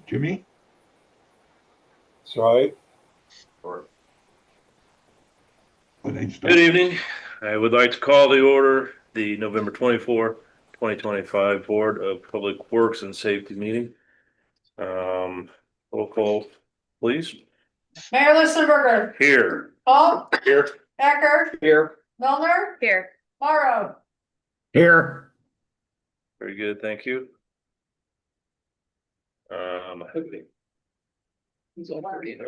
Jimmy? So Good evening. I would like to call the order the November 24, 2025 Board of Public Works and Safety meeting. Roll call, please. Mayor Listenberger. Here. Paul. Here. Becker. here, Milner. Here. Morrow. Here. Very good, thank you. Oh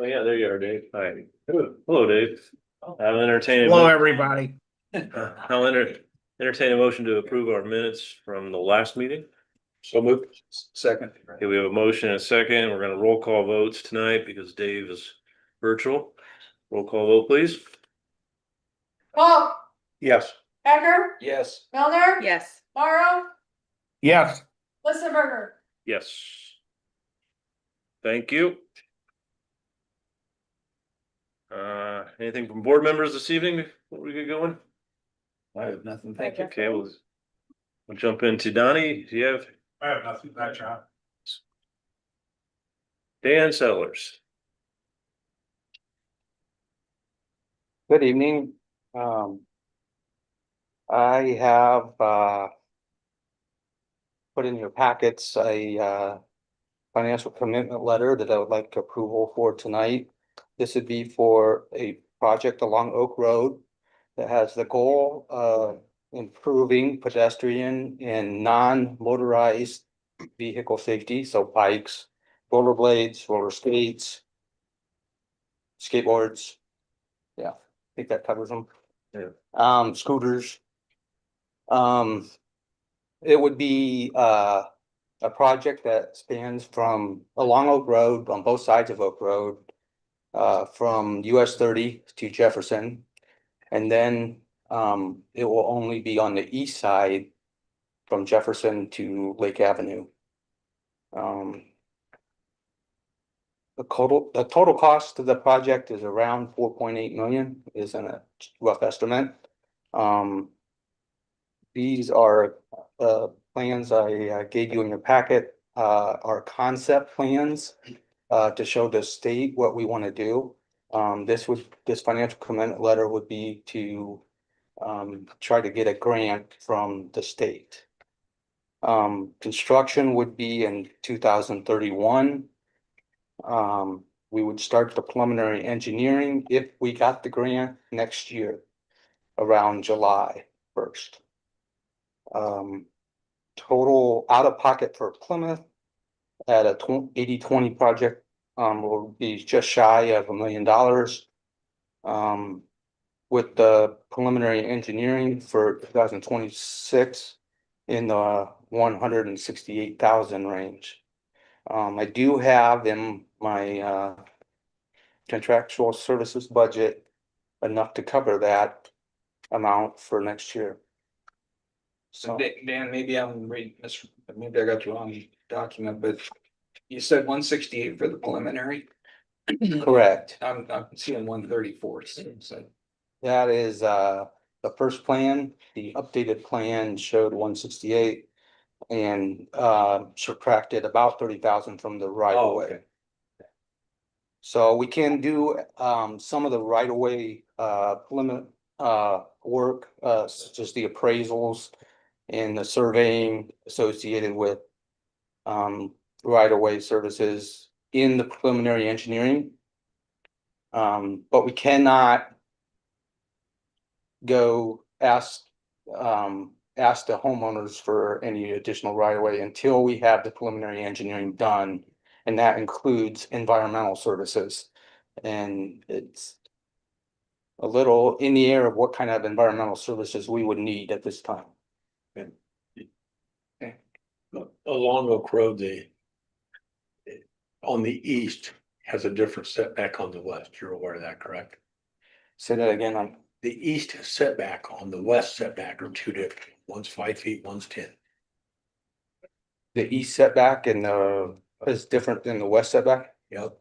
yeah, there you are, Dave. Hi. Hello, Dave. I'll entertain. Hello, everybody. I'll entertain a motion to approve our minutes from the last meeting. so moved. Second. Okay, we have a motion and a second. We're gonna roll call votes tonight because Dave is virtual. Roll call vote, please. Paul. Yes. Becker. Yes. Milner. Yes. Morrow. Yes. Listenberger. Yes. Thank you. Anything from board members this evening before we get going? I have nothing. Thank you. Okay, we'll jump into Donnie. Do you have I have nothing, that's right. Dan Settlers? Good evening. I have put in your packets a financial commitment letter that I would like approval for tonight. This would be for a project along Oak Road that has the goal of improving pedestrian and non-motorized vehicle safety, so bikes, rollerblades, roller skates, skateboards. Yeah, I think that covers them. Yeah. Scooters. It would be a project that spans from along Oak Road, on both sides of Oak Road, from US 30 to Jefferson. And then it will only be on the east side from Jefferson to Lake Avenue. The total cost of the project is around 4.8 million, is a rough estimate. These are plans I gave you in your packet, are concept plans to show the state what we want to do. This financial commitment letter would be to try to get a grant from the state. Construction would be in 2031. We would start the preliminary engineering if we got the grant next year, around July 1st. Total out of pocket for Plymouth at a 80-20 project will be just shy of $1 million. With the preliminary engineering for 2026 in the 168,000 range. I do have in my contractual services budget enough to cover that amount for next year. So Dan, maybe I'm reading this, maybe I got the wrong document, but you said 168 for the preliminary. Correct. I'm seeing 134. So That is the first plan. The updated plan showed 168 and subtracted about 30,000 from the right of way. okay. So we can do some of the right of way limit work, such as the appraisals and the surveying associated with right of way services in the preliminary engineering. But we cannot go ask the homeowners for any additional right of way until we have the preliminary engineering done. And that includes environmental services. And it's a little in the air of what kind of environmental services we would need at this time. Along Oak Road, on the east has a different setback on the west. You're aware of that, correct? Say that again. The east setback on the west setback are two different. One's 5 feet, one's 10. The east setback and is different than the west setback. Yep.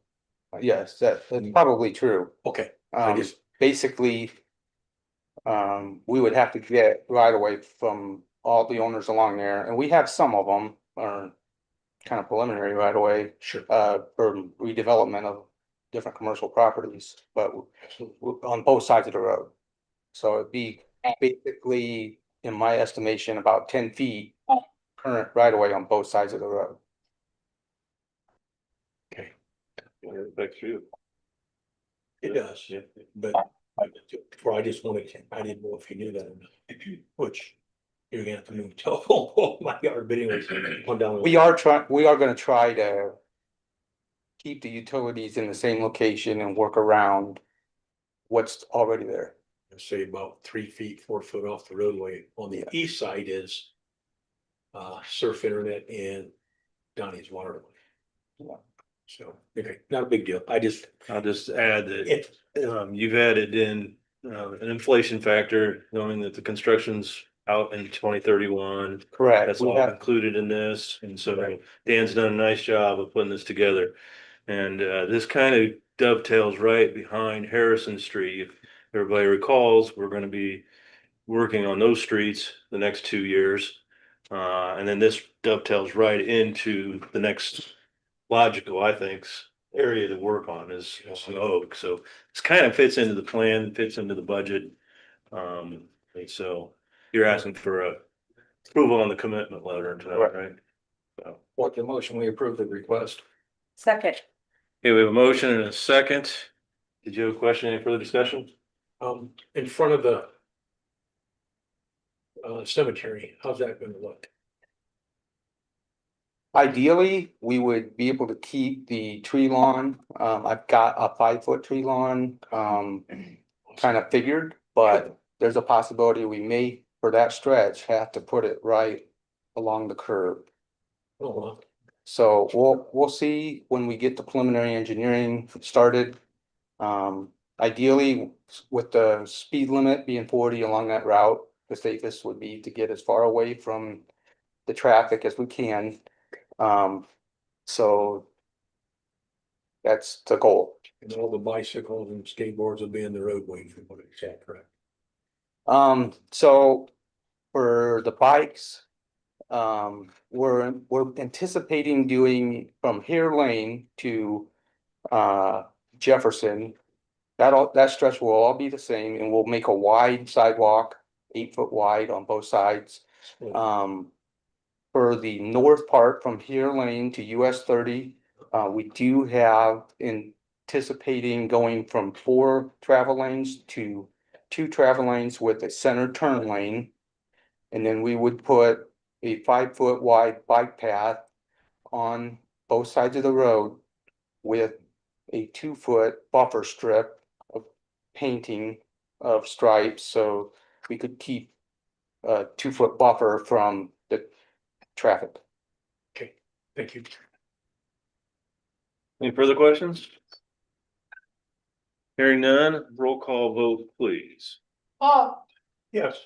Yes, that's probably true. Okay. Basically, we would have to get right away from all the owners along there, and we have some of them, kind of preliminary right away, Sure. for redevelopment of different commercial properties, but on both sides of the road. So it'd be basically, in my estimation, about 10 feet current right away on both sides of the road. Okay, Thanks you. it does, Yeah. but before I just wanted, I didn't know if you knew that or not, which you're gonna have to move telephone pole in my yard, but anyways, on down. We are gonna try to keep the utilities in the same location and work around what's already there. Say about 3 feet, 4 foot off the roadway. On the Yeah. east side is surf internet and Donnie's water line. Yeah. So, okay, not a big deal. I'll just add that, If, you've added in, an inflation factor, knowing that the construction's out in 2031. Correct. That's We all have, included in this, and so Right. Dan's done a nice job of putting this together. And this kind of dovetails right behind Harrison Street. If everybody recalls, we're gonna be working on those streets the next 2 years. And then this dovetails right into the next logical, I think, area to work on is Oak. So this kind of fits into the plan, fits into the budget. And so you're asking for a approval on the commitment letter tonight, right? So, What the motion, we approve the request. Second. okay, we have a motion and a second. Did you have a question? Any further discussion? in front of the cemetery, how's that gonna look? ideally, we would be able to keep the tree lawn. I've got a 5 foot tree lawn, kind of figured, but there's a possibility we may, for that stretch, have to put it right along the curb. Oh, well, So we'll see when we get the preliminary engineering started. Ideally, with the speed limit being 40 along that route, the safest would be to get as far away from the traffic as we can. So that's the goal. and all the bicycles and skateboards will be in the roadway, if you want to say correct. So for the bikes, we're anticipating doing from Hare Lane to Jefferson. That stretch will all be the same, and we'll make a wide sidewalk, 8 foot wide on both sides. For the north part from Hare Lane to US 30, we do have anticipating going from 4 travel lanes to 2 travel lanes with a center turn lane. And then we would put a 5 foot wide bike path on both sides of the road with a 2 foot buffer strip of painting of stripes, so we could keep a 2 foot buffer from the traffic. Okay, thank you. Any further questions? Hearing none, roll call vote, please. Paul, Yes.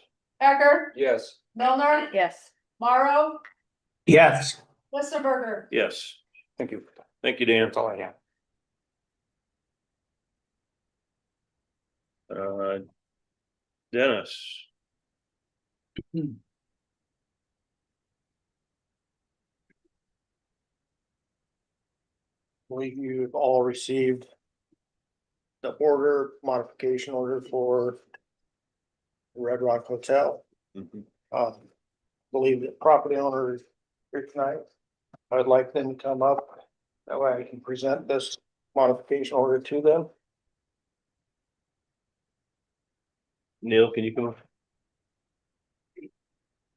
Ecker, Yes. Milner. Yes. Morrow, Yes. Listenberger. Yes, Thank you. thank you, Dan. That's all I have. Dennis. Believe you've all received the order, modification order for Red Rock Hotel. Believe the property owner is here tonight. I'd like them to come up. That way I can present this modification order to them. Neil, can you come up?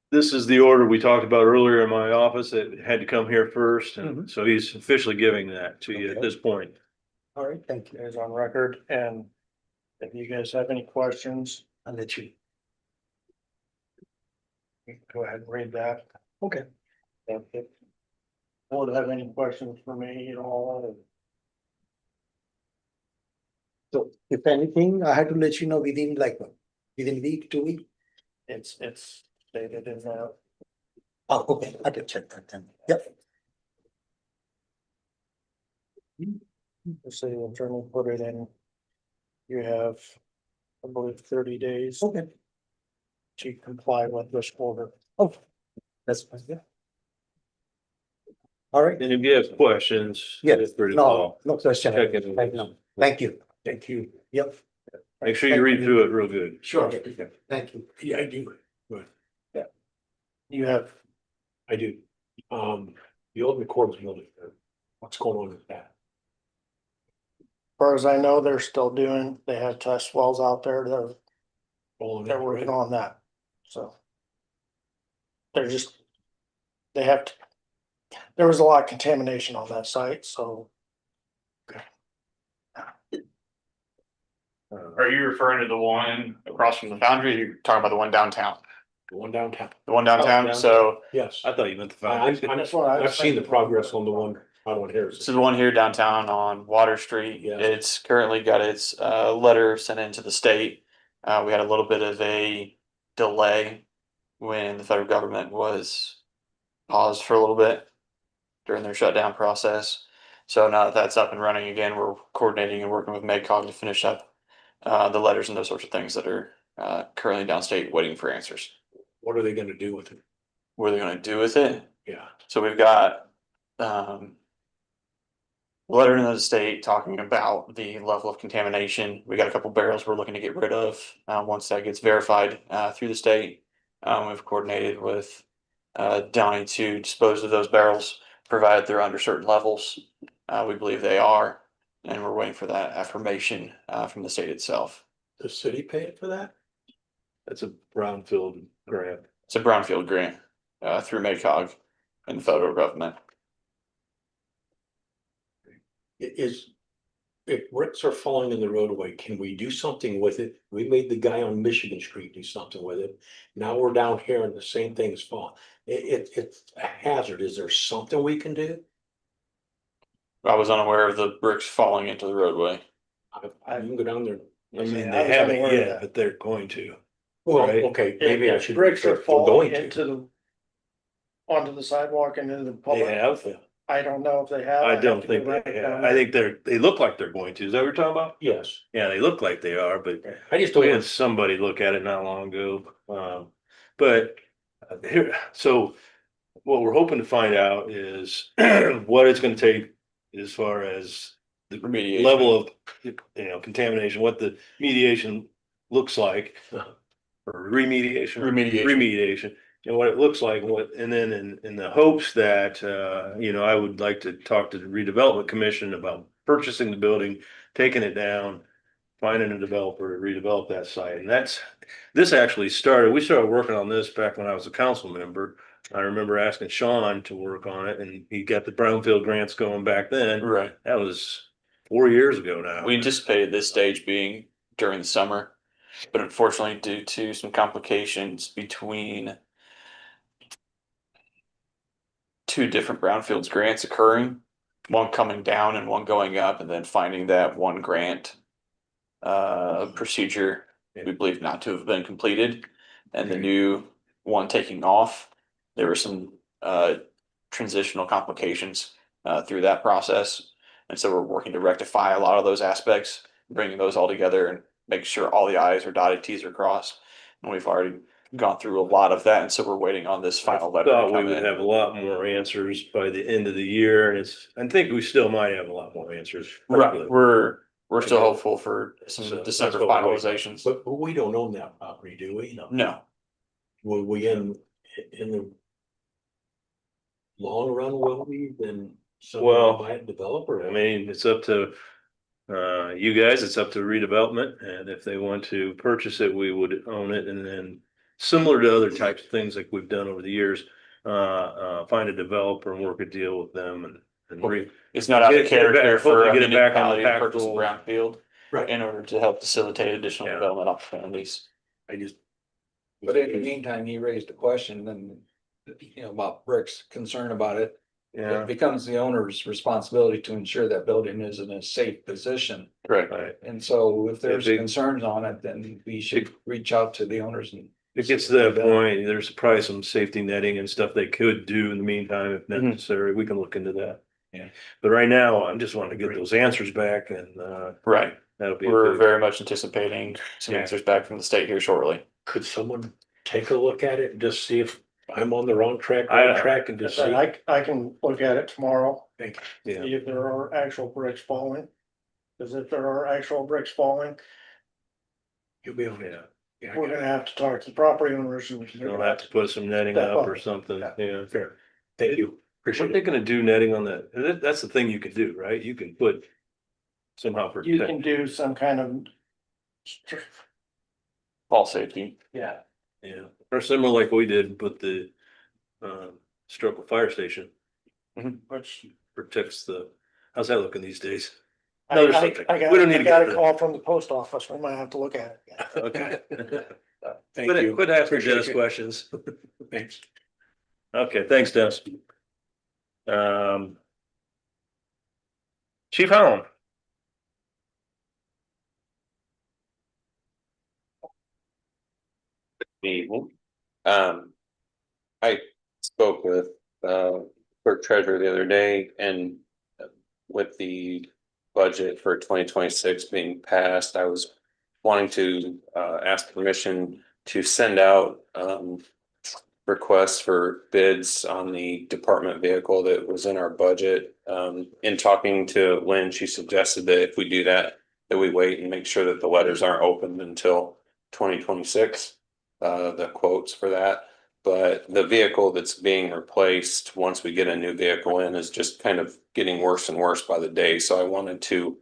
This is the order we talked about earlier in my office. It had to come here first, and so he's officially giving that to you at this point. All right, thank you guys on record, and if you guys have any questions, I'll let you. You can go ahead and read that. Okay. If board have any questions for me at all? So if anything, I had to let you know within within week, 2 weeks. It's stated in that. Oh, okay, I can check that then. Yep. The city attorney put it in. You have, I believe, 30 days Okay. to comply with this order. Oh, that's fine, yeah. All right, And if you have questions, yeah, feel free to no, call. no question. Check it. Right now. Thank you. Thank you. Yep. Make sure you read through it real good. Sure. Thank you. Yeah, I do. You have, I do. The old McCord's building, what's going on with that? as far as I know, they're still doing, they have test wells out there. All of They're that, working right? on that, so. They're just, they have, there was a lot of contamination on that site, so. Are you referring to the one across from the foundry? Or you're talking about the one downtown? The one downtown. The one downtown, downtown. so Yes. I thought you meant the I'm, foundation. I'm, That's what I was I've seen the thinking. progress on the one out on this Harrison. is the one here downtown on Water Street. Yeah. It's currently got its letter sent into the state. We had a little bit of a delay when the federal government was paused for a little bit during their shutdown process. So now that that's up and running again, we're coordinating and working with MedCog to finish up the letters and those sorts of things that are currently downstate waiting for answers. What are they gonna do with it? What are they gonna do with it? Yeah. So we've got a letter in the state talking about the level of contamination. We got a couple barrels we're looking to get rid of once that gets verified through the state. We've coordinated with Downey to dispose of those barrels, provided they're under certain levels. We believe they are, and we're waiting for that affirmation from the state itself. The city paid for that? That's a brownfield grant. It's a brownfield grant through MedCog and the federal government. Is, if bricks are falling in the roadway, can we do something with it? We made the guy on Michigan Street do something with it. Now we're down here and the same thing is falling. It's a hazard. Is there something we can do? I was unaware of the bricks falling into the roadway. I can go down there. I mean, I they was haven't unaware of yet, that. but they're going to. Well, Right. okay, maybe I If should. bricks are we're falling going to. into the. Onto the sidewalk and into the They public. have. I don't know if they have. I have don't to think go they back have. down I there. think they look like they're going to. Is that what you're talking about? Yes, Yeah, they look like they are, but I just don't we had want, somebody look at it not long ago. But here, so what we're hoping to find out is what it's gonna take as far as the Remediation. level of, contamination, what the mediation looks like. Or remediation. Remediation, and what it looks like, and then in the hopes that, I would like to talk to the redevelopment commission about purchasing the building, taking it down, finding a developer to redevelop that site. And this actually we started working on this back when I was a council member. I remember asking Sean to work on it, and he got the brownfield grants going back then. Right. That was 4 years ago now. We anticipated this stage being during the summer, but unfortunately, due to some complications between two different brownfields grants occurring, one coming down and one going up, and then finding that one grant procedure we believe not to have been completed, and the new one taking off, there were some transitional complications through that process. And so we're working to rectify a lot of those aspects, bringing those all together and make sure all the i's are dotted, t's are crossed. And we've already gone through a lot of that, and so we're waiting on this final letter to Thought we come would in. have a lot more answers by the end of the year, and I think we still might have a lot more answers. Right, we're still hopeful for So some that's December what we're waiting on. finalizations. but we don't own that property, do we? No, Will we in the long run, will we then Well, buy it, developer? I mean, it's up to you guys, it's up to redevelopment, and if they want to purchase it, we would own it, and then similar to other types of things like we've done over the years, find a developer and work a deal with them and it's not out of Get it back- character for hopefully a get it back on the municipality to purchase a taxable- brownfield Right, in order to help facilitate additional Yeah. development opportunities. I just. But in the meantime, he raised a question, then, about bricks, concern about it. Yeah, It becomes the owner's responsibility to ensure that building is in a safe position. Correct. right. And so if there's big- concerns on it, then we should reach out to the owners and. It gets to that point, there's probably some safety netting and stuff they could do in the meantime if Mhm. necessary. We can look into that. Yeah. But right now, I'm just wanting to get those answers back and Right. that'll be. a We're big- very much anticipating some Yeah. answers back from the state here shortly. Could someone take a look at it and just see if I'm on the wrong track, I- right track and just see. I can look at it tomorrow, Thank Yeah. see if there are actual bricks falling. Cause if there are actual bricks falling, You'll be on it. Yeah, we're gonna have to talk to the property owners and. They'll have to put some netting Step up up. or something, yeah. fair. Thank you. Weren't Appreciate they it. gonna do netting on that? That's the thing you can do, right? You can put somehow You protect. can do some kind of. Fall safety. Yeah. Yeah, or similar like we did with the Stroke fire station, Which protects the, how's that looking these days? I Another got, subject. I got, We don't need I to got get a to call from the post office. We might have to look at it. that. Okay. Thank you. Quit asking Appreciate Dennis it. questions. Thanks. Okay, thanks, Dennis. Chief Hallam. Evening. I spoke with clerk treasurer the other day, and with the budget for 2026 being passed, I was wanting to ask permission to send out requests for bids on the department vehicle that was in our budget. In talking to Lynn, she suggested that if we do that, that we wait and make sure that the letters aren't opened until 2026. The quotes for that, but the vehicle that's being replaced once we get a new vehicle in is just kind of getting worse and worse by the day. So I wanted to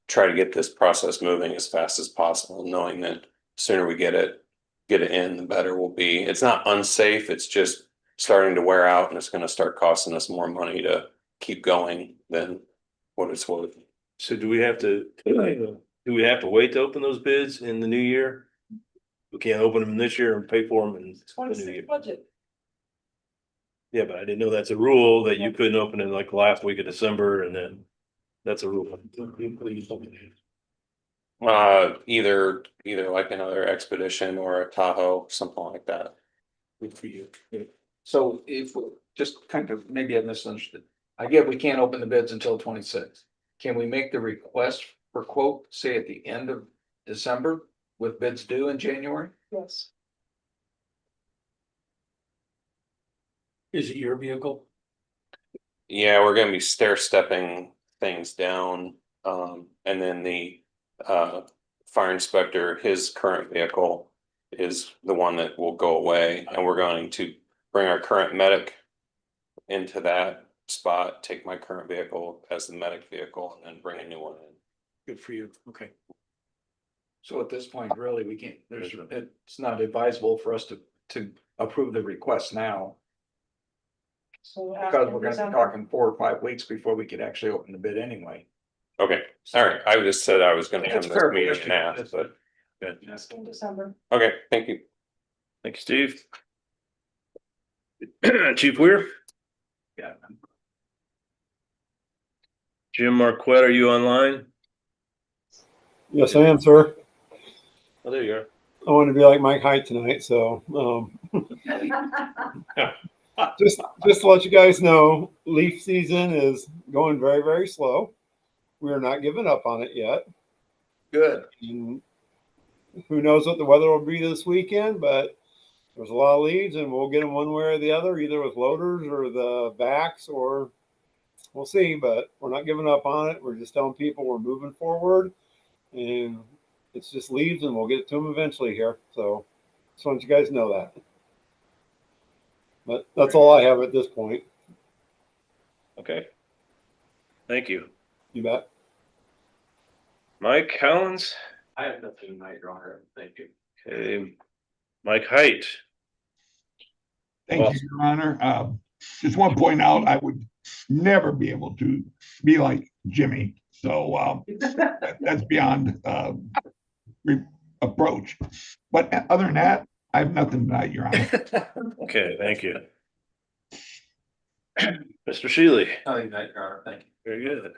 try to get this process moving as fast as possible, knowing that sooner we get it in, the better we'll be. It's not unsafe, it's just starting to wear out, and it's going to start costing us more money to keep going than what it's worth. So do we have to wait to open those bids in the new year? We can't open them this year and pay for them in the new year. Budget. Yeah, but I didn't know that's a rule that you couldn't open in like the last week of December, and then that's a rule. Either like another Expedition or a Tahoe, something like that. Good for you. So if, just kind of, maybe I misunderstood. I get we can't open the bids until 26. Can we make the request for quote, say at the end of December with bids due in January? Yes. Is it your vehicle? Yeah, we're gonna be stair stepping things down. And then the fire inspector, his current vehicle is the one that will go away, and we're going to bring our current medic into that spot, take my current vehicle as the medic vehicle, and then bring a new one in. Good for you. Okay. So at this point, really, we can't, it's not advisable for us to approve the request now. So Because we're gonna be talking 4 or 5 weeks before we could actually open the bid anyway. Okay, all right. I just said I was gonna come That's to fair. this meeting and ask, but In December. okay, thank you. Thank you, Steve. Chief Weir, Yeah. Jim Marquette, are you online? Yes, I am, sir. Oh, there you are. I want to be like Mike Height tonight, so just to let you guys know, leaf season is going very, very slow. We are not giving up on it yet. Good. And who knows what the weather will be this weekend, but there's a lot of leaves, and we'll get them one way or the other, either with loaders or the backs, or we'll see. But we're not giving up on it. We're just telling people we're moving forward, and it's just leaves, and we'll get it to them eventually here. So just want you guys to know that. But that's all I have at this point. Okay. Thank you. You bet. Mike Collins? I have nothing tonight, Your Honor. Thank you. Okay. Mike Height. Thank you, Your Honor. Just want to point out, I would never be able to be like Jimmy. So that's beyond approach. But other than that, I have nothing tonight, Your Honor. Okay, thank you. Mr. Shealy. Nothing tonight, Your Honor. Thank you. Very good.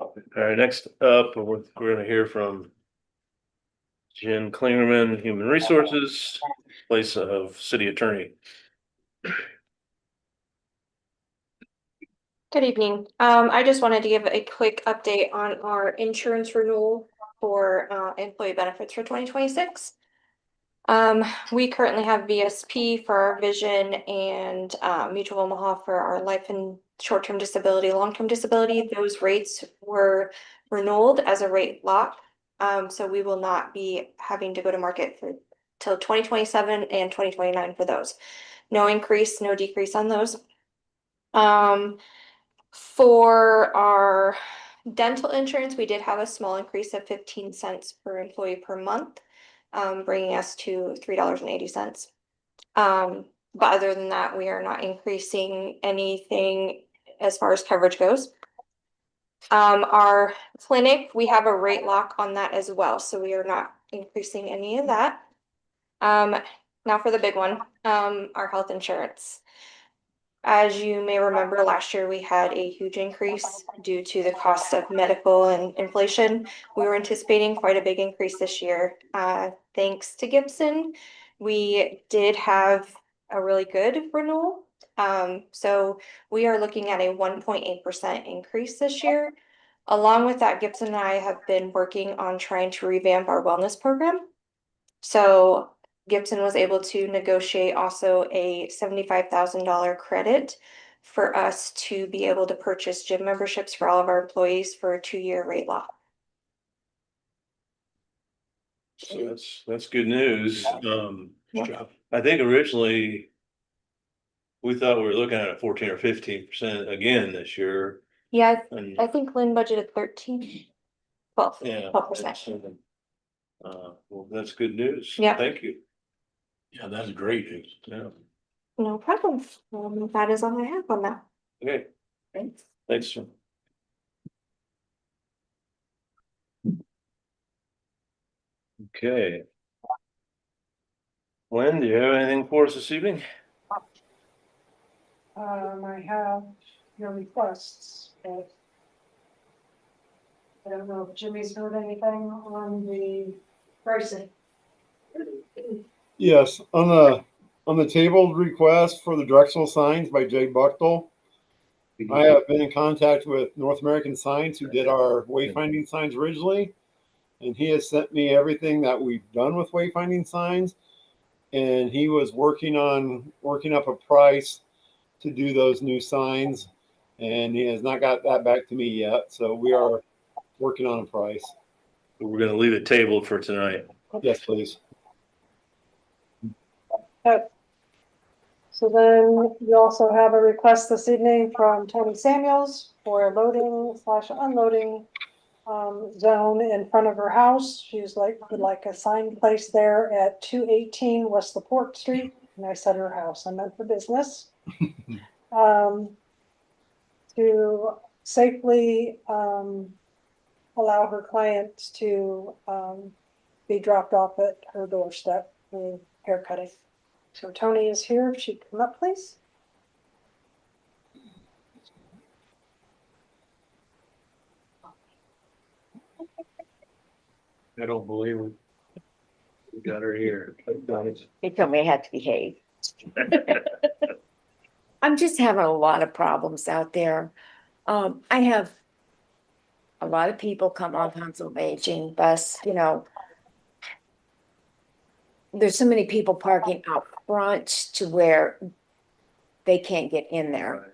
All right, next up, we're gonna hear from Jen Klingerman, Human Resources, place of City Attorney. Good evening. I just wanted to give a quick update on our insurance renewal for employee benefits for 2026. We currently have VSP for our vision and Mutual Omaha for our life and short-term disability, long-term disability. Those rates were renewed as a rate lock. So we will not be having to go to market for till 2027 and 2029 for those. No increase, no decrease on those. For our dental insurance, we did have a small increase of 15 cents per employee per month, bringing us to $3.80. But other than that, we are not increasing anything as far as coverage goes. Our clinic, we have a rate lock on that as well, so we are not increasing any of that. Now for the big one, our health insurance. As you may remember, last year we had a huge increase due to the cost of medical and inflation. We were anticipating quite a big increase this year. Thanks to Gibson, we did have a really good renewal. So we are looking at a 1.8% increase this year. Along with that, Gibson and I have been working on trying to revamp our wellness program. So Gibson was able to negotiate also a $75,000 credit for us to be able to purchase gym memberships for all of our employees for a 2-year rate lock. So that's good news. Yeah. I think originally we thought we were looking at a 14 or 15% again this year. Yeah, And I think Lynn budgeted 13, 12, yeah, 12%. well, that's good news. Yeah. Thank you. Yeah, that's great news. Yeah. No problem. That is all I have on that. Okay. Thanks. Thanks, sir. Okay. Lynn, do you have anything for us this evening? I have your requests, but I don't know if Jimmy's heard anything on the pricing. Yes, on the tabled request for the directional signs by Jay Buchtel. I have been in contact with North American Signs, who did our wayfinding signs originally, and he has sent me everything that we've done with wayfinding signs, and he was working up a price to do those new signs, and he has not got that back to me yet. So we are working on a price. We're gonna leave it tabled for tonight. Yes, please. Okay. So then you also have a request this evening from Tony Samuels for a loading/unloading zone in front of her house. She's would like a sign placed there at 218 West LaPorte Street. And I said her house, I meant for business. To safely allow her clients to be dropped off at her doorstep for haircutting. So Tony is here. If she'd come up, please. I don't believe it. We got her here. They told me I had to behave. I'm just having a lot of problems out there. I have a lot of people come on Pennsylvania bus, you know. There's so many people parking out front to where they can't get in there.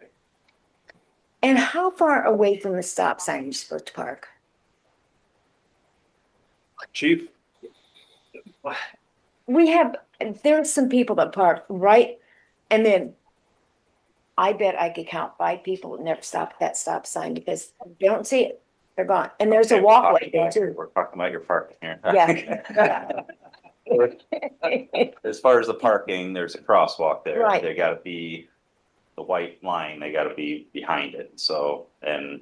And how far away from the stop sign are you supposed to park? Chief? There's some people that park right, and then I bet I could count 5 people that never stop at that stop sign because they don't see it. They're gone. And there's a walkway there too. We're talking about your parking here. Yeah. As far as the parking, there's a crosswalk there. Right. They gotta be the white line, they gotta be behind it. So, and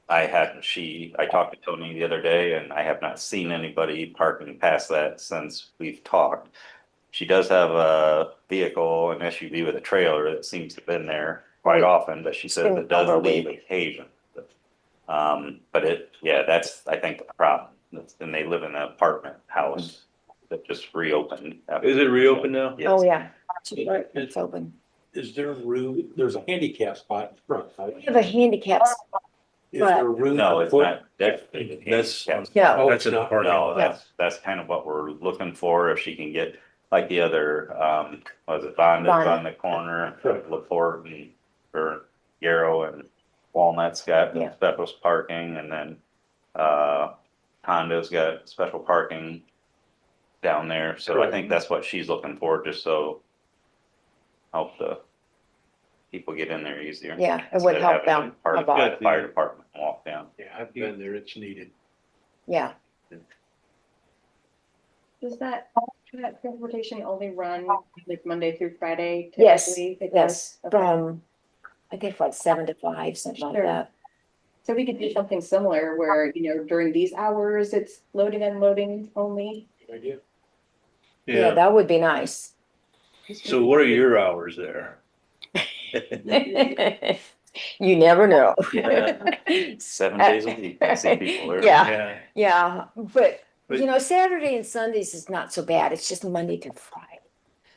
I talked to Tony the other day and I have not seen anybody parking past that since we've talked. She does have a vehicle, an SUV with a trailer that seems to have been there quite often, but she says it does leave occasion. But that's, I think, the problem. And they live in an apartment house that just reopened. Is it reopened now? Yes. Oh, yeah. It's open. Is there room? There's a handicap spot in front. Right? We have a handicap spot Is there room? No, to it's put- not, that's. Yeah. Oh, That's it's in the not. parking No, lot. that's kind of what we're looking for, if she can get, like the other, was it Bonda's Bonda. on the corner, Laporte and, or Yarrow and Walnut's got Yeah. special parking, and then, Honda's got special parking down there, so I think that's what she's looking for, just so help the people get in there easier. Yeah, it Instead would of help having them to park a lot. at the fire department and walk down. Yeah, I've been there, it's needed. Yeah, Does that transportation only run like Monday through Friday? yes, typically? It yes, does? Okay. from, I think like 7 to 5, something like Sure. that. So we could do something similar where, during these hours, it's loading and unloading only. Good idea. Yeah, that would be nice. So what are your hours there? You never know. 7 days a week, I see people there. Yeah, yeah, but But- Saturday and Sundays is not so bad. It's just Monday through Friday.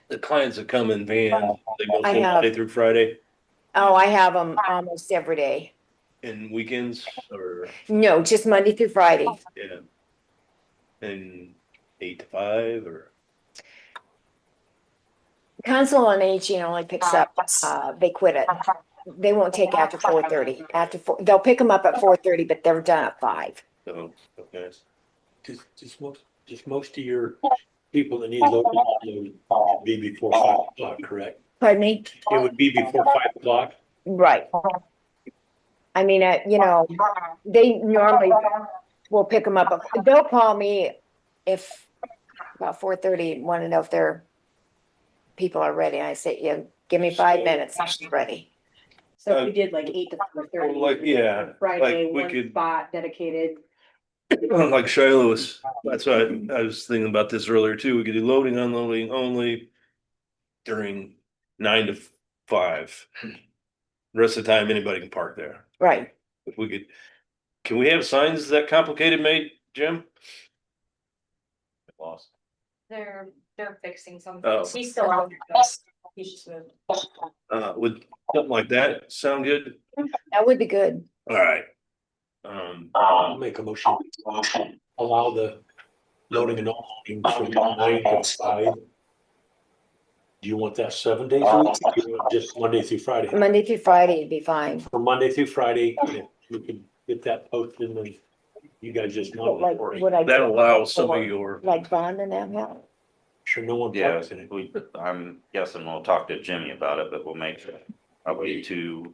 The clients that come in van, they go I from have- Monday through Friday Oh, I have them almost every day. and weekends or, No, just Monday through Friday. yeah. And 8 to 5 or, Council on Aging only picks up, they quit it. They won't take after 4:30. They'll pick them up at 4:30, but they're done at 5. so, okay. Just most of your people that need loading would be before 5 o'clock, correct? Pardon me? It would be before 5 o'clock. Right. I mean, they normally will pick them up. They'll call me if about 4:30, want to know if their people are ready. I say, yeah, give me 5 minutes, I'm ready. So if we did like 8 to 4:30. Like, yeah, Friday, like we one could- spot dedicated. Like Shiloh was, that's why I was thinking about this earlier too. We could do loading, unloading only during 9 to 5. The rest of the time, anybody can park there. Right. If we could, can we have signs that complicated made, Jim? Lost. They're fixing something. Oh. He's still out there. He's just moved. Would something like that sound good? That would be good. All right. I'll make a motion. Allow the loading and unloading from 9 to 5. Do you want that 7 days a week? Or do you want just Monday through Friday? Monday through Friday would be fine. For Monday through Friday, if we can get that posted, and then you guys just know. Like, would I? That allows some of your, Like Bond and them help? Sure, no one Yeah, parks in it. I'm guessing we'll talk to Jimmy about it, but we'll make a way to,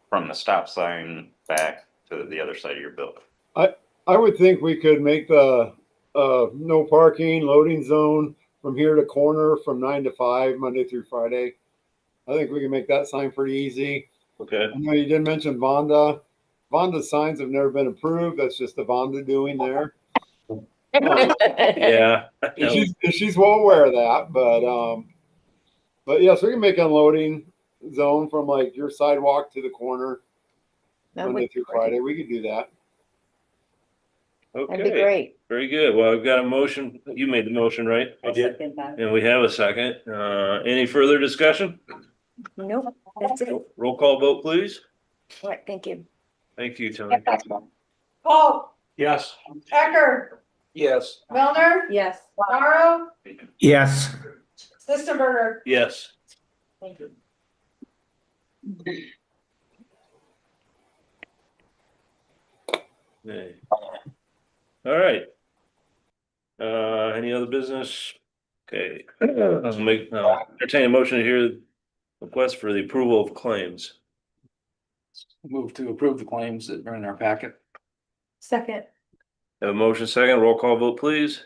from the stop sign back to the other side of your building. I would think we could make the, no parking loading zone from here to corner from 9 to 5, Monday through Friday. I think we can make that sign pretty easy. okay, I know you did mention Vonda. Vonda signs have never been approved. That's just the Vonda doing there. yeah. She's well aware of that, but yes, we can make unloading zone from like your sidewalk to the corner That would Monday be through great. Friday. We could do that. That'd be Okay, great. very good. Well, I've got a motion. You made the motion, right? I did. And we have a second. Any further discussion? Nope, that's it. All Roll call vote, please. right, thank you. Thank you, Tony. Paul, Yes. Ecker, Yes. Milner, Yes. Morrow, Yes. Listenberger. Yes. Thank you. Okay. All right. Any other business? Okay. I'll make, entertain a motion to hear request for the approval of claims. Move to approve the claims that are in our packet. Second. Have a motion second, roll call vote, please.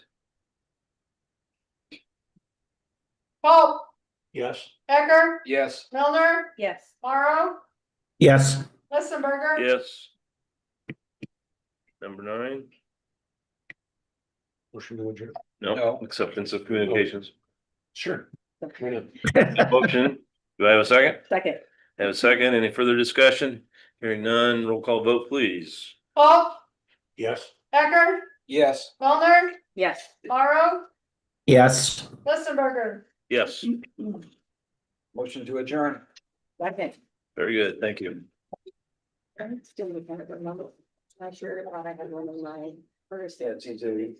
Paul, Yes. Ecker, Yes. Milner, Yes. Morrow, Yes. Listenberger. Yes. Number 9, Motion to adjourn. no, No. acceptance of communications. Sure. Right on. Motion, do I have a second? Second. Have a second, any further discussion? Hearing none, roll call vote, please. Paul, Yes. Ecker, Yes. Milner, Yes. Morrow, Yes. Listenberger. Yes, Motion to adjourn. Second. very good, thank you. I'm still looking at the number. I sure thought I had one of my first. Yeah, it's easy.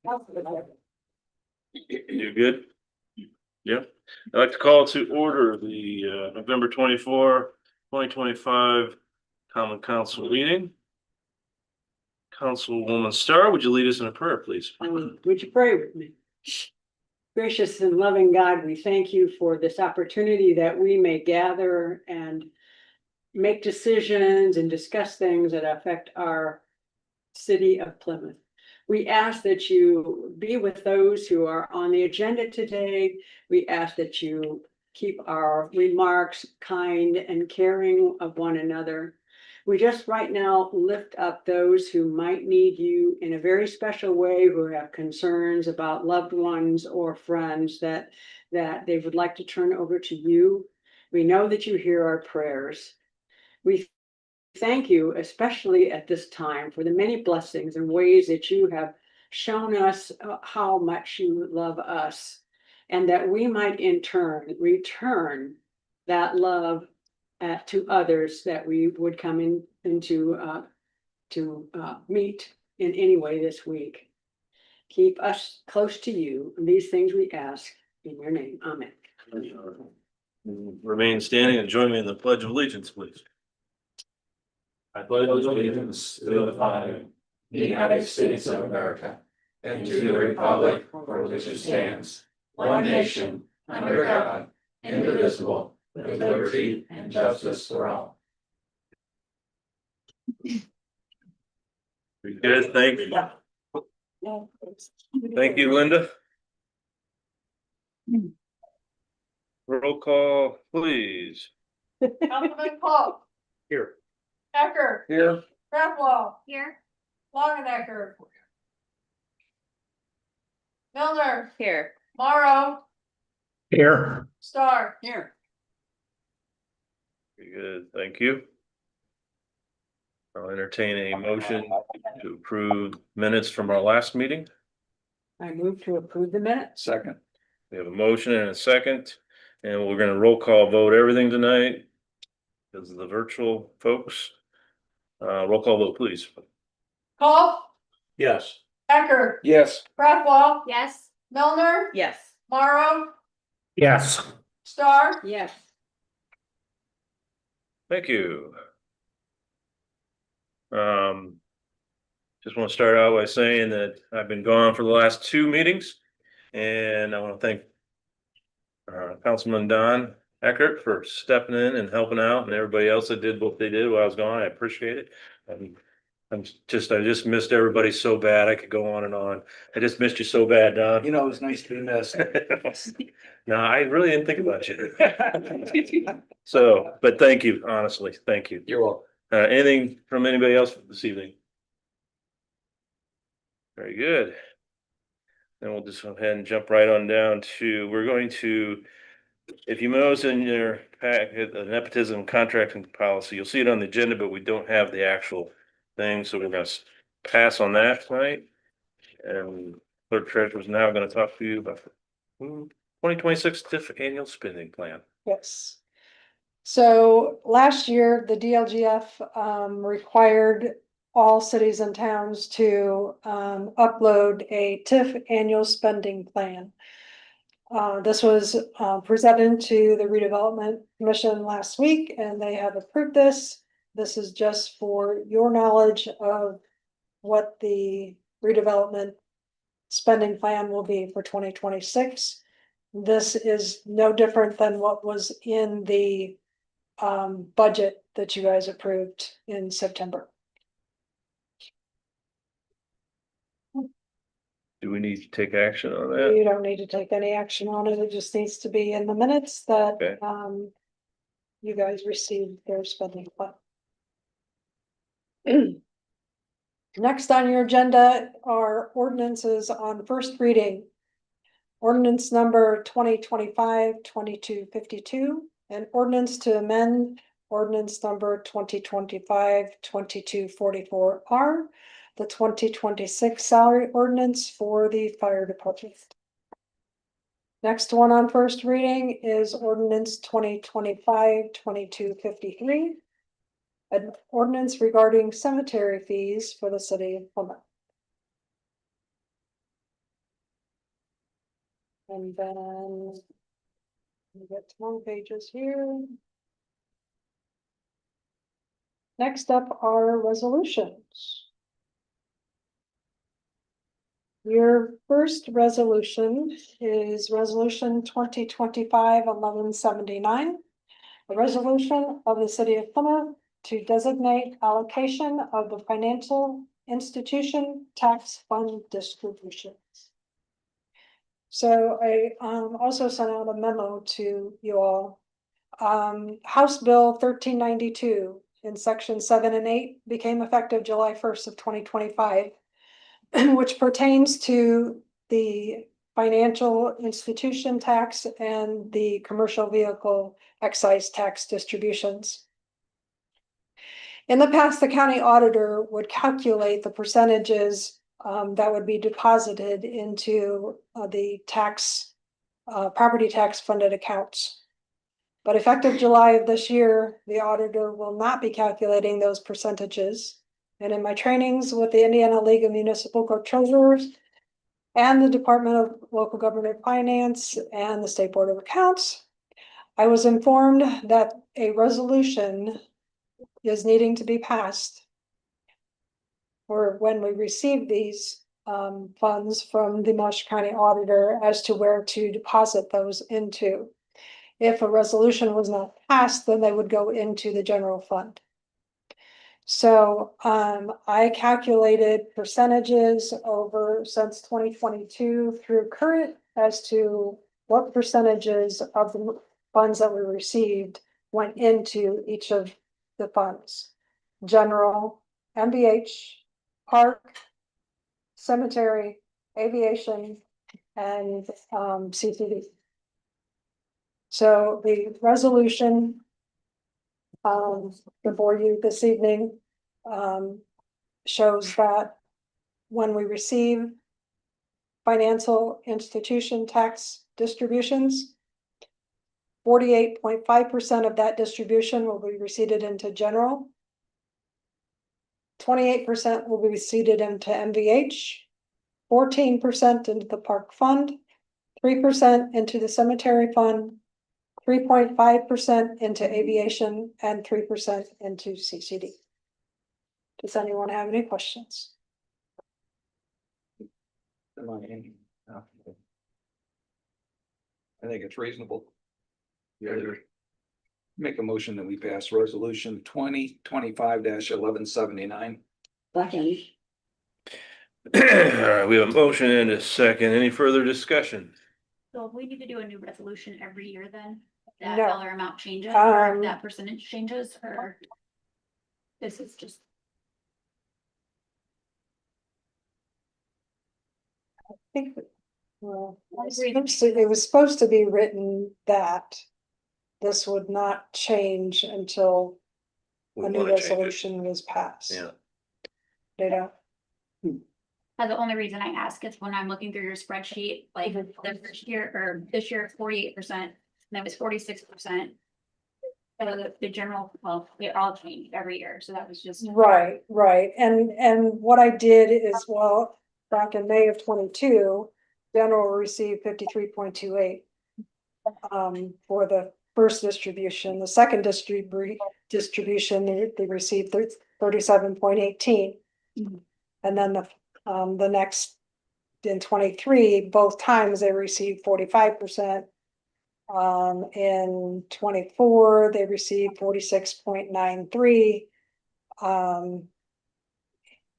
You good? Yeah. I'd like to call to order the November 2025 Common Council meeting. Councilwoman Starr, would you lead us in a prayer, please? Would you pray with me? Gracious and loving God, we thank you for this opportunity that we may gather and make decisions and discuss things that affect our city of Plymouth. We ask that you be with those who are on the agenda today. We ask that you keep our remarks kind and caring of one another. We just right now lift up those who might need you in a very special way, who have concerns about loved ones or friends that they would like to turn over to you. We know that you hear our prayers. We thank you, especially at this time, for the many blessings and ways that you have shown us how much you love us, and that we might in turn return that love to others that we would come into to meet in any way this week. Keep us close to you. And these things we ask in your name. Amen. Remain standing and join me in the Pledge of Allegiance, please. I pledge allegiance to the flag of the United States of America and to the republic for which it stands, one nation, under God, indivisible, with liberty and justice for all. Good, thank you. Thank you, Linda. Roll call, please. Councilman Paul. Here. Ecker. Here. Crafwell. Here. Longenecker. Milner. Here. Morrow. Here. Star. Here. Very good, thank you. I'll entertain a motion to approve minutes from our last meeting. I move to approve the minutes. Second. We have a motion and a second, and we're gonna roll call vote everything tonight because of the virtual folks. Roll call vote, please. Paul. Yes. Ecker. Yes. Crafwell. Yes. Milner. Yes. Morrow. Yes. Star. Yes. Thank you. Just want to start out by saying that I've been gone for the last 2 meetings, and I want to thank Councilman Don Eckert for stepping in and helping out, and everybody else that did what they did while I was gone. I appreciate it. I just missed everybody so bad. I could go on and on. I just missed you so bad, Don. You know, it was nice to be missed. No, I really didn't think about you. So, but thank you, honestly. Thank you. You're welcome. Anything from anybody else this evening? Very good. Then we'll just go ahead and jump right on down to, we're going to, if you notice in your packet, the nepotism contracting policy, you'll see it on the agenda, but we don't have the actual thing, so we're gonna pass on that tonight. And clerk treasurer is now gonna talk to you about 2026 TIF annual spending plan. Yes. So last year, the DLGF required all cities and towns to upload a TIF annual spending plan. This was presented to the redevelopment commission last week, and they have approved this. This is just for your knowledge of what the redevelopment spending plan will be for 2026. This is no different than what was in the budget that you guys approved in September. Do we need to take action on that? You don't need to take any action on it. It just needs to be in the minutes that Okay. you guys received their spending plan. Next on your agenda are ordinances on first reading. Ordinance number 2025-2252, an ordinance to amend ordinance number 2025-2244R, the 2026 salary ordinance for the fire department. Next one on first reading is ordinance 2025-2253, an ordinance regarding cemetery fees for the city of Plymouth. And then we get 1 pages here. Next up are resolutions. Your first resolution is resolution 2025-1179. A resolution of the city of Plymouth to designate allocation of the financial institution tax fund distributions. So I also sent out a memo to you all. House Bill 1392 in section 7 and 8 became effective July 1st of 2025, which pertains to the financial institution tax and the commercial vehicle excise tax distributions. In the past, the county auditor would calculate the percentages that would be deposited into the property tax funded accounts. But effective July of this year, the auditor will not be calculating those percentages. And in my trainings with the Indiana League of Municipal Court Treasurers and the Department of Local Government Finance and the State Board of Accounts, I was informed that a resolution is needing to be passed or when we receive these funds from the Marshall County Auditor as to where to deposit those into. If a resolution was not passed, then they would go into the general fund. So I calculated percentages over since 2022 through current as to what percentages of the funds that we received went into each of the funds. General, MVH, park, cemetery, aviation, and CCD. So the resolution before you this evening shows that when we receive financial institution tax distributions, 48.5% of that distribution will be received into general, 28% will be received into MVH, 14% into the park fund, 3% into the cemetery fund, 3.5% into aviation, and 3% into CCD. Does anyone have any questions? I think it's reasonable. Yeah, make a motion that we pass resolution 2025-1179. Second. All right, we have a motion and a second. Any further discussion? So we need to do a new resolution every year then? If that No. dollar amount changes, or if that percentage changes, or this is just. I think, well, it was supposed to be written that this would not change until We a new wanna change it. resolution was passed. Yeah. They don't. The only reason I ask is when I'm looking through your spreadsheet, like the first year or this year, 48%, and that was 46%. The general, well, it all changed every year, so that was just. Right. And what I did is, well, back in May of 22, general received 53.28 for the first distribution. The second distribution, they received 37.18. And then the next in 23, both times they received 45%. In 24, they received 46.93.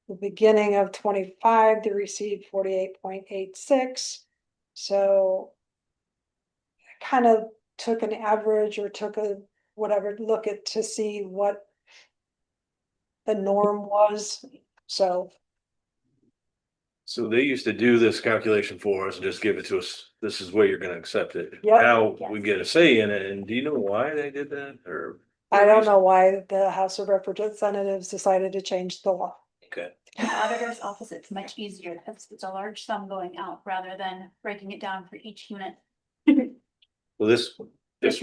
The beginning of 25, they received 48.86. So I kind of took an average or took a whatever look at to see what the norm was. So they used to do this calculation for us and just give it to us. This is where you're gonna accept it. Yep. Now we get a say in it. And do you know why they did that or? I don't know why the House of Representatives decided to change the law. Okay. In the auditor's office, it's much easier because it's a large sum going out rather than breaking it down for each unit. Well, this makes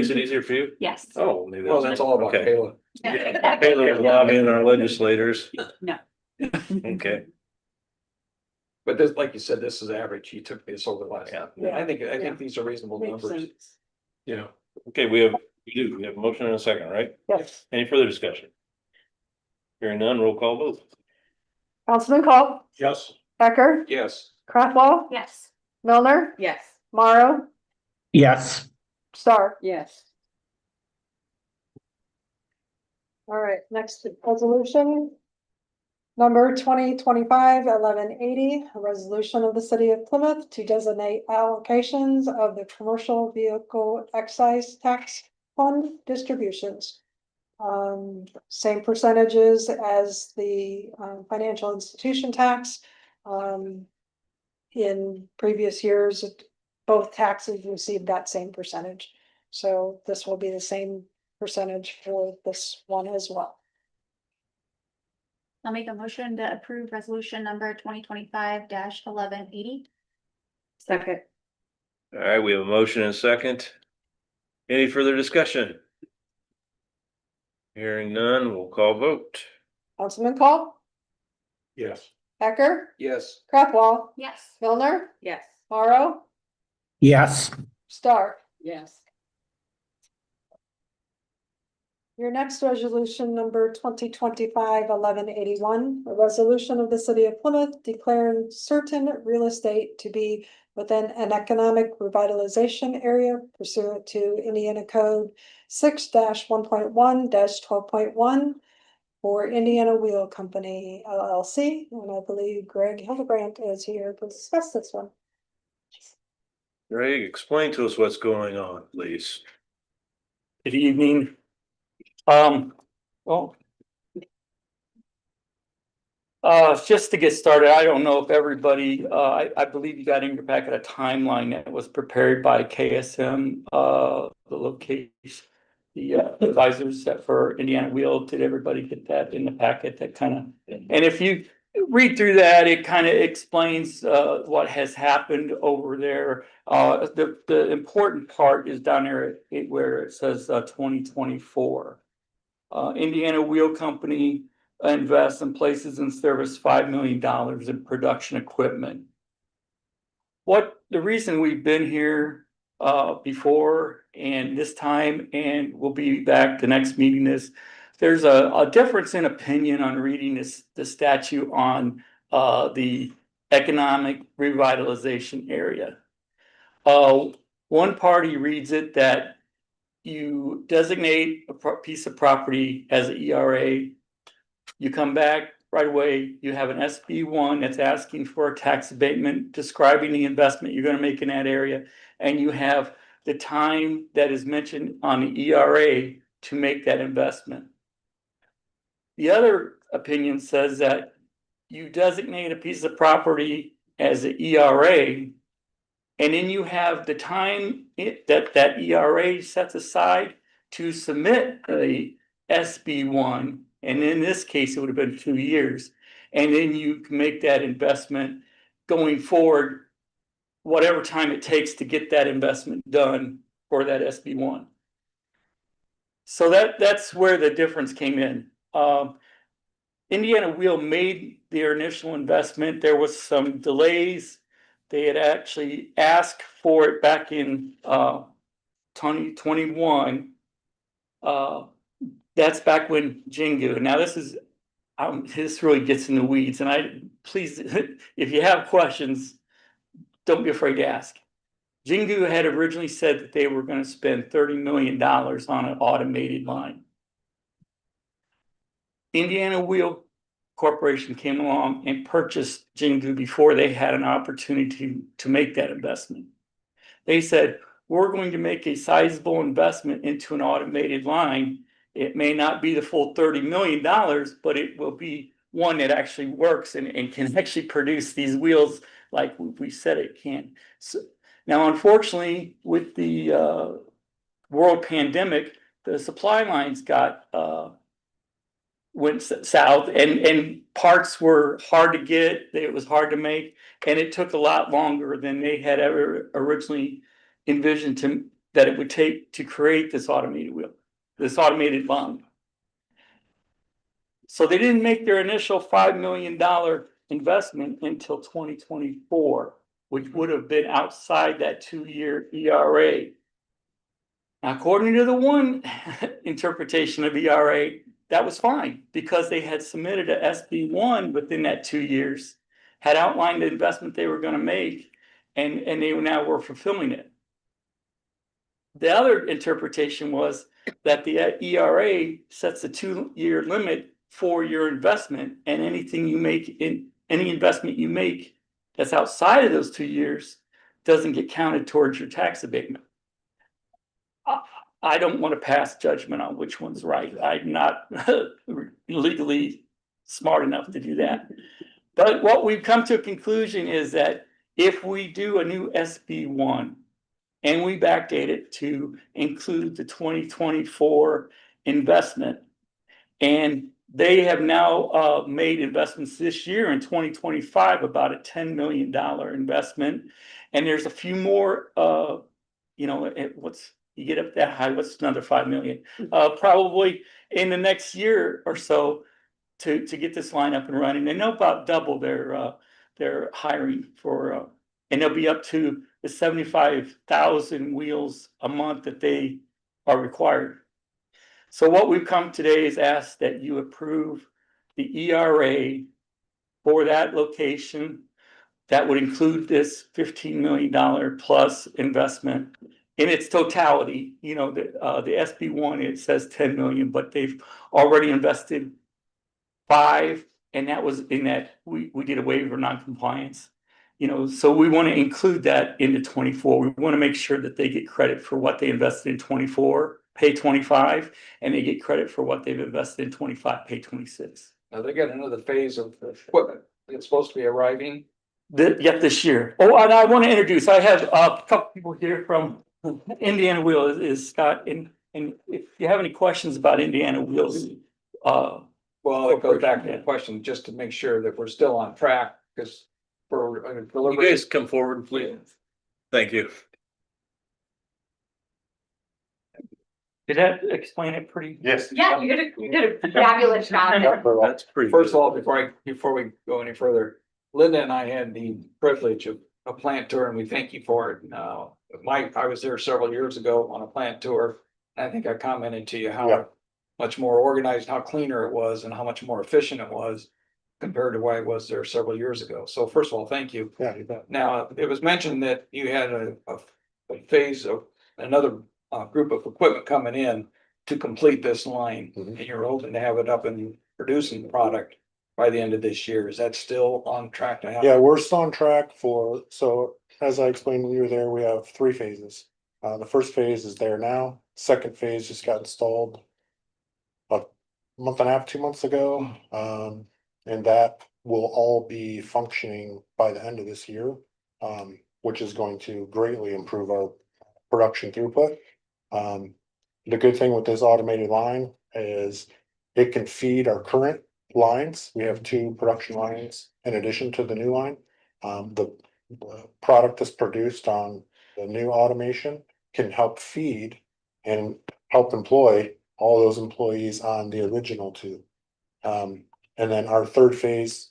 it easier for you? Yes. Oh, maybe. Well, that's all about okay. Kayla. Kayla is lobbying our legislators. No. Okay. But this, like you said, this is average. He took this over the last. Yeah. I Yeah. think these are reasonable Makes numbers. sense. Yeah. Okay, we have a motion and a second, right? Yes. Any further discussion? Hearing none, roll call vote. Councilman Cole, Yes. Becker, Yes. Kraftwell, Yes. Milner, Yes. Morrow, Yes. Star. Yes. All right, next resolution. Number 2025-1180, a resolution of the city of Plymouth to designate allocations of the commercial vehicle excise tax fund distributions. Same percentages as the financial institution tax. In previous years, both taxes received that same percentage. So this will be the same percentage for this one as well. I'll make a motion to approve resolution number 2025-1180. Second. All right, we have a motion and a second. Any further discussion? Hearing none, we'll call vote. Councilman Cole, Yes. Becker, Yes. Kraftwell, Yes. Milner, Yes. Morrow, Yes. Star. Yes. Your next resolution number 2025-1181, a resolution of the city of Plymouth declaring certain real estate to be within an economic revitalization area pursuant to Indiana Code 6-1.1-12.1 for Indiana Wheel Company LLC, and I believe Greg Hildebrandt is here to discuss this one. Greg, explain to us what's going on, please. Good evening. Well. Just to get started, I don't know if everybody, I believe you got in your packet a timeline that was prepared by KSM, the location. The advisors that for Indiana Wheel, did everybody get that in the packet? That kind of, and if you read through that, it kind of explains what has happened over there. The important part is down there where it says 2024. Indiana Wheel Company invests and places in service $5 million in production equipment. What the reason we've been here before and this time, and we'll be back the next meeting, is there's a difference in opinion on reading the statute on the economic revitalization area. One party reads it that you designate a piece of property as an ERA, you come back right away, you have an SB1 that's asking for a tax abatement, describing the investment you're going to make in that area, and you have the time that is mentioned on the ERA to make that investment. The other opinion says that you designate a piece of property as an ERA, and then you have the time that ERA sets aside to submit a SB1, and in this case, it would have been 2 years. And then you can make that investment going forward, whatever time it takes to get that investment done for that SB1. So that's where the difference came in. Indiana Wheel made their initial investment. There was some delays. They had actually asked for it back in 2021. That's back when Jingu. Now this really gets in the weeds, and please, if you have questions, don't be afraid to ask. Jingu had originally said that they were going to spend $30 million on an automated line. Indiana Wheel Corporation came along and purchased Jingu before they had an opportunity to make that investment. They said, we're going to make a sizable investment into an automated line. It may not be the full $30 million, but it will be one that actually works and can actually produce these wheels like we said it can. So, now, unfortunately, with the world pandemic, the supply lines went south, and parts were hard to get. It was hard to make, and it took a lot longer than they had ever originally envisioned that it would take to create this automated wheel, this automated line. So they didn't make their initial $5 million investment until 2024, which would have been outside that 2-year ERA. Now, according to the one interpretation of ERA, that was fine because they had submitted a SB1 within that 2 years, had outlined the investment they were going to make, and they now were fulfilling it. The other interpretation was that the ERA sets a 2-year limit for your investment, and anything you make in any investment you make that's outside of those 2 years doesn't get counted towards your tax abatement. I don't want to pass judgment on which one's right. I'm not legally smart enough to do that. But what we've come to a conclusion is that if we do a new SB1 and we backdate it to include the 2024 investment, and they have now made investments this year in 2025, about a $10 million investment. And there's a few more, you get up that high, what's another 5 million? Probably in the next year or so to get this line up and running. They know about double their hiring for, and they'll be up to the 75,000 wheels a month that they are required. So what we've come today is ask that you approve the ERA for that location. That would include this $15 million plus investment in its totality. You know, the SB1, it says 10 million, but they've already invested 5, and that was in that we did a waiver of non-compliance. You know, so we want to include that into 24. We want to make sure that they get credit for what they invested in 24, pay 25, and they get credit for what they've invested in 25, pay 26. Now they got another phase of equipment. It's supposed to be arriving. This year. Oh, and I want to introduce, I have a couple people here from Indiana Wheels is Scott, and if you have any questions about Indiana Wheels. Well, it goes back to the question, just to make sure that we're still on track, because for delivery. You guys come forward, please. Thank you. Did that explain it pretty? Yes. Yeah, you did a fabulous job. That's pretty. First of all, before we go any further, Linda and I had the privilege of a plant tour, and we thank you for it. Now, I was there several years ago on a plant tour. I think I commented to you how much more organized, how cleaner it was, and how much more efficient it was compared to why I was there several years ago. So first of all, thank you. Yeah, you bet. Now, it was mentioned that you had a phase of another group of equipment coming in to complete this line, and you're hoping to have it up and producing the product by the end of this year. Is that still on track to happen? Yeah, we're still on track so as I explained when you were there, we have 3 phases. The first phase is there now. Second phase just got installed a month and a half, 2 months ago. And that will all be functioning by the end of this year, which is going to greatly improve our production throughput. The good thing with this automated line is it can feed our current lines. We have 2 production lines in addition to the new line. The product that's produced on the new automation can help feed and help employ all those employees on the original 2. And then our third phase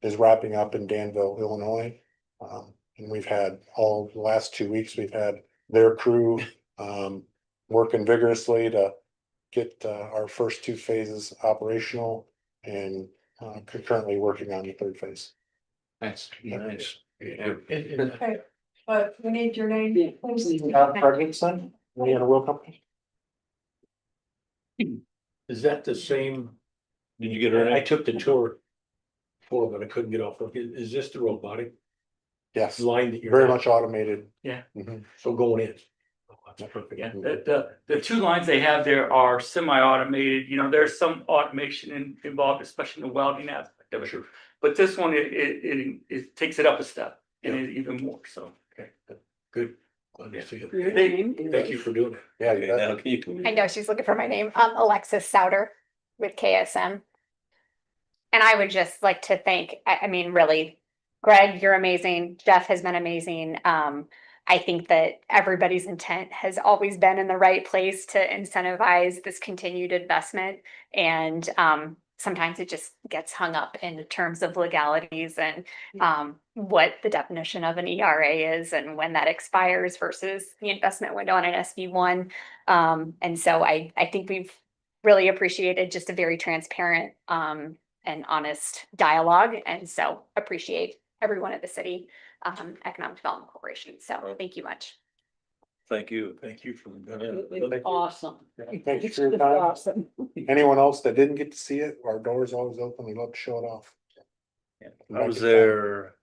is wrapping up in Danville, Illinois. And we've had all the last 2 weeks, we've had their crew working vigorously to get our first 2 phases operational, and concurrently working on the third phase. Thanks. Nice. Okay, but we need your name, please. Fredrickson, Indiana Wheel Company. Is that the same? Did you get her I name? took the tour before, but I couldn't get off. Is this the robotic Yes, line that you're? very much automated. Yeah. So going in. Oh, that's perfect. Yeah, the 2 lines they have there are semi-automated. You know, there's some automation involved, especially in the welding aspect of it. Sure. But this one, it takes it up a step and even more, so. Okay, good. Glad to see it. Your name? Thank you for doing it. Yeah, you bet. Now, can you? I know she's looking for my name. Alexis Souter with KSM. And I would just like to thank, I mean, really, Greg, you're amazing. Jeff has been amazing. I think that everybody's intent has always been in the right place to incentivize this continued investment. And sometimes it just gets hung up in terms of legalities and what the definition of an ERA is and when that expires versus the investment window on an SB1. And so I think we've really appreciated just a very transparent and honest dialogue. And so appreciate everyone at the city Economic Development Corporation. So thank you much. Thank you. It's awesome. Thank you for your time. Awesome. Anyone else that didn't get to see it, our door's always open. We love to show it off. I was there,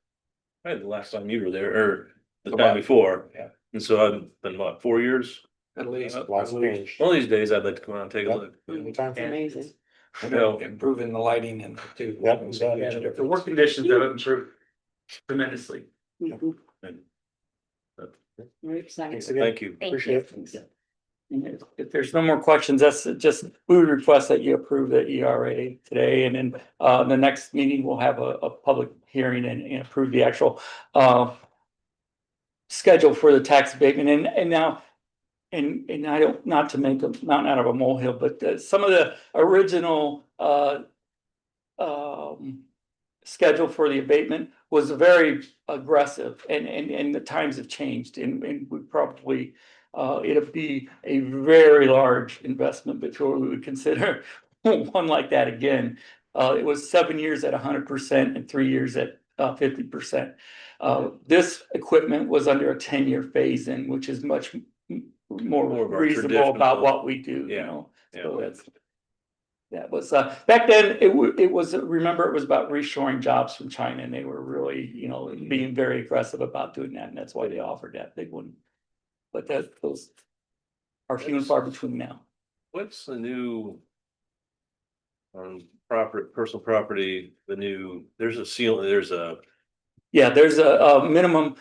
the last time you were there, or the time About- before. yeah. And so I've been, what, 4 years? At least. Lots of change. One of these days I'd like to come out and take a Yep. look. Anytime. Amazing. You know, improving the lighting and too. Yep. Makes a huge Yeah, the difference. work conditions have improved tremendously. Mhm. And We're excited. Thanks again. thank you. Thank Appreciate you. it. And if there's no more questions, that's just, we would request that you approve the ERA today, and then the next meeting we'll have a public hearing and approve the actual schedule for the tax abatement. And now, and I don't, not to make a mountain out of a molehill, but some of the original schedule for the abatement was very aggressive, and the times have changed, and we probably it'll be a very large investment before we would consider one like that again. It was 7 years at 100% and 3 years at 50%. This equipment was under a 10-year phase-in, which is much more of our reasonable traditional about what we do, you Yeah. know? Yeah. So that was, back then, it was, remember, it was about reshoring jobs from China, and they were really, being very aggressive about doing that, and that's why they offered that big one. But those are few and far between now. What's the new personal property, there's a seal, Yeah, there's a minimum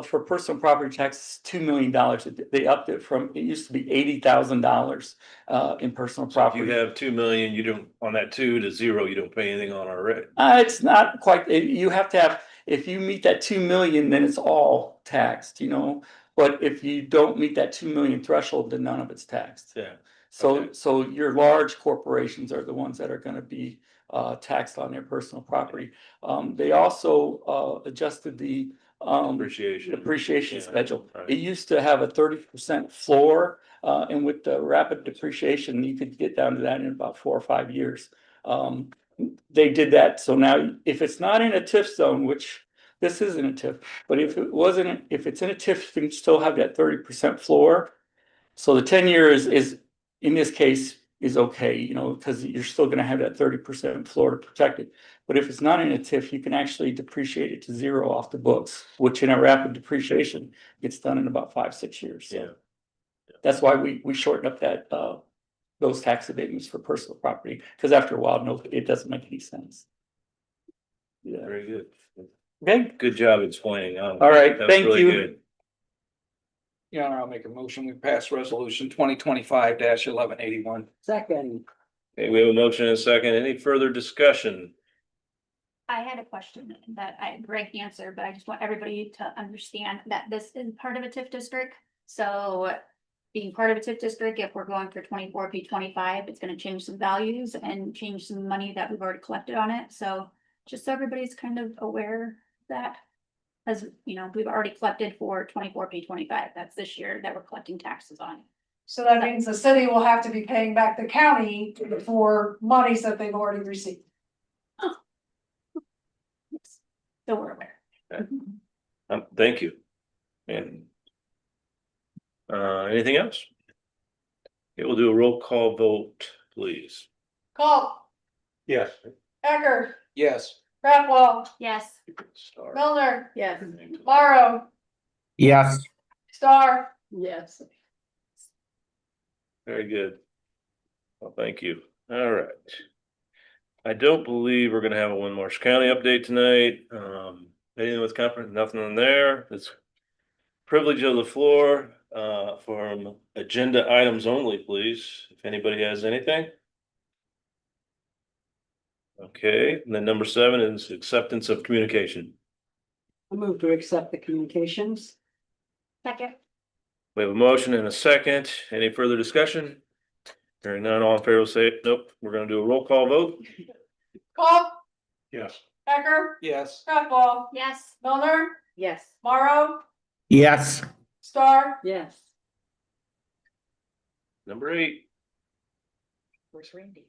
for personal property tax, $2 million. They upped it from, it used to be $80,000 in personal if property. you have 2 million, you don't, on that 2 to 0, you don't pay anything on our rate. It's not quite, you have to have, if you meet that 2 million, then it's all taxed, But if you don't meet that 2 million threshold, then none of it's taxed. Yeah. So your large corporations are the ones that are gonna be taxed on their personal property. They also adjusted the depreciation Yeah, schedule. right. It used to have a 30% floor, and with the rapid depreciation, you could get down to that in about 4 or 5 years. They did that, so now if it's not in a TIF zone, which this isn't a TIF, but if it's in a TIF, you can still have that 30% floor. So the 10 years is, in this case, is okay, because you're still gonna have that 30% floor to protect it. But if it's not in a TIF, you can actually depreciate it to 0 off the books, which in a rapid depreciation gets done in about 5-6 years. So Yeah. that's why we shortened up that those tax abatements for personal property, because after a while, no, it doesn't make any sense. Yeah. Very good. Okay. Good job explaining. All right, That was thank really you. good. Your Honor, I'll make a motion. We pass resolution 2025-1181. Second. Okay, we have a motion and a second. Any further discussion? I had a question that Greg answered, but I just want everybody to understand that this is part of a TIF district. So being part of a TIF district, if we're going for 24P25, it's gonna change some values and change some money that we've already collected on it. So just so everybody's kind of aware that, as we've already collected for 24P25. That's this year that we're collecting taxes on. So that means the city will have to be paying back the county for monies that they've already received. So we're aware. Thank you. And anything else? Okay, we'll do a roll call vote, please. Call, Yes. Ecker, Yes. Craftwell, Yes. Milner, Yes. Morrow, Yes. Star. Yes. Very good. Well, thank you. All right. I don't believe we're gonna have a Marsh County update tonight. Anything with conference, nothing on there. It's privilege of the floor, from agenda items only, please. If anybody has anything. Okay, and then number 7 is acceptance of communication. I move to accept the communications. Second. We have a motion and a second. Any further discussion? Hearing none, all in favor, say, nope, we're gonna do a roll call vote. Cobb, Yes. Becker, Yes. Stockwell, Yes. Milner, Yes. Morrow, yes. Star, Yes. Number 8. Where's Randy?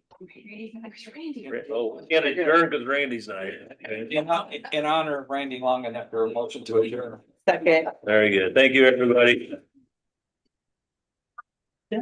Oh, can't adjourn because Randy's not here. In honor of Randy Long, and after a motion to adjourn. Second. Very good. Thank you, everybody. Yeah.